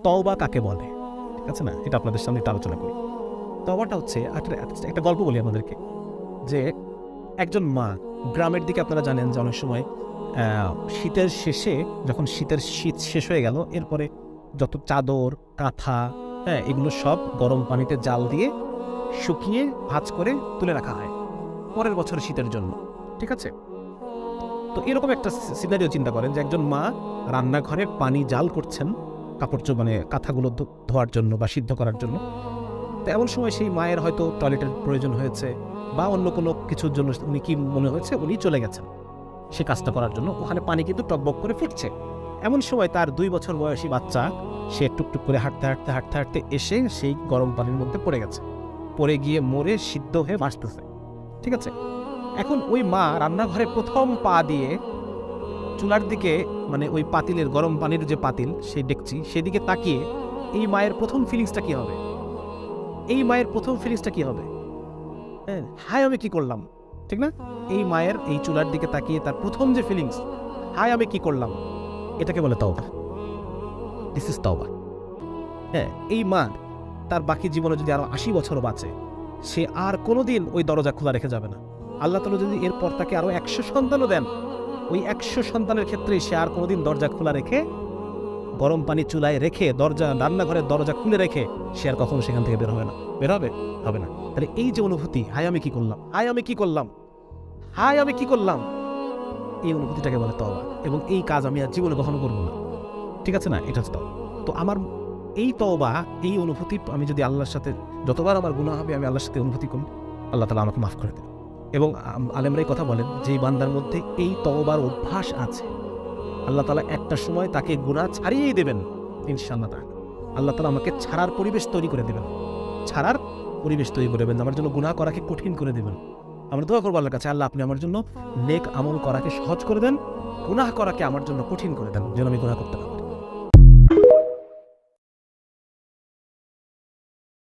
তওবা কাকে বলে, ঠিক আছে না, এটা আপনাদের সামনে একটু আলোচনা করি। তওবাটা হচ্ছে একটা গল্প বলি আমাদেরকে, যে একজন মা, গ্রামের দিকে আপনারা জানেন যে অনেক সময় শীতের শেষে, যখন শীত শেষ হয়ে গেল, এরপরে যত চাদর কাঁথা, হ্যাঁ, এগুলো সব গরম পানিতে জাল দিয়ে শুকিয়ে ভাঁজ করে তুলে রাখা হয় পরের বছর শীতের জন্য, ঠিক আছে। তো এরকম একটা সিনারিও চিন্তা করেন যে একজন মা রান্নাঘরে পানি জাল করছেন কাপড় মানে কাঁথাগুলো ধোয়ার জন্য বা সিদ্ধ করার জন্য। তো এমন সময় সেই মায়ের হয়তো টয়লেটের প্রয়োজন হয়েছে বা অন্য কোনো কিছুর জন্য উনি কি মনে হয়েছে উনি চলে গেছেন সে কাজটা করার জন্য। ওখানে পানি কিন্তু টকবক করে ফুটছে। এমন সময় তার 2 বছর বয়সী বাচ্চা, সে টুকটুক করে হাঁটতে হাঁটতে হাঁটতে হাঁটতে এসে সেই গরম পানির মধ্যে পড়ে গেছে, পড়ে গিয়ে মরে সিদ্ধ হয়ে ভাসতেছে, ঠিক আছে। এখন ওই মা রান্নাঘরে প্রথম পা দিয়ে চুলার দিকে, মানে ওই পাতিলের গরম পানির যে পাতিল, সেই ডেকচি, সেদিকে তাকিয়ে এই মায়ের প্রথম ফিলিংসটা কি হবে? এই মায়ের প্রথম ফিলিংসটা কি হবে? হ্যাঁ, হায় আমি কি করলাম, ঠিক না? এই মায়ের এই চুলার দিকে তাকিয়ে তার প্রথম যে ফিলিংস, হায় আমি কি করলাম, এটাকে বলে তওবা। দিস ইজ তওবা। হ্যাঁ, এই মা তার বাকি জীবনে যদি আরো 80 বছর বাঁচে, সে আর কোনোদিন ওই দরজা খোলা রেখে যাবে না। আল্লাহ তাআলা যদি এরপর তাকে আরো 100 সন্তানও দেন, ওই 100 সন্তানের ক্ষেত্রে সে আর কোনোদিন দরজা খোলা রেখে, গরম পানি চুলায় রেখে, রান্নাঘরের দরজা খুলে রেখে সে আর কখনো সেখান থেকে বের হবে না। বের হবে না। তাহলে এই যে অনুভূতি, হায় আমি কি করলাম, হায় আমি কি করলাম, হায় আমি কি করলাম, এই অনুভূতিটাকে বলে তওবা। এবং এই কাজ আমি আর জীবনে কখনো করবো না, ঠিক আছে না, এটা হচ্ছে তওবা। তো আমার এই তওবা, এই অনুভূতি, আমি যদি আল্লাহর সাথে, যতবার আমার গুনাহ হবে আমি আল্লাহর সাথে অনুভূতি করি, আল্লাহ তাআলা আমাকে মাফ করে দেন। এবং আলেমরাই কথা বলেন, যেই বান্দার মধ্যে এই তওবার অভ্যাস আছে, আল্লাহ তাআলা একটা সময় তাকে গুনাহ ছাড়িয়েই দেবেন ইনশাআল্লাহ তাআলা। আল্লাহ তাআলা আমাকে ছাড়ার পরিবেশ তৈরি করে দেবেন, ছাড়ার পরিবেশ তৈরি করে দেবেন, আমার জন্য গুনাহ করাকে কঠিন করে দেবেন। আমরা দোয়া করবো আল্লাহর কাছে, আল্লাহ আপনি আমার জন্য নেক আমল করাকে সহজ করে দেন, গুনাহ করাকে আমার জন্য কঠিন করে দেন, যেন আমি গুনাহ করতে পারি।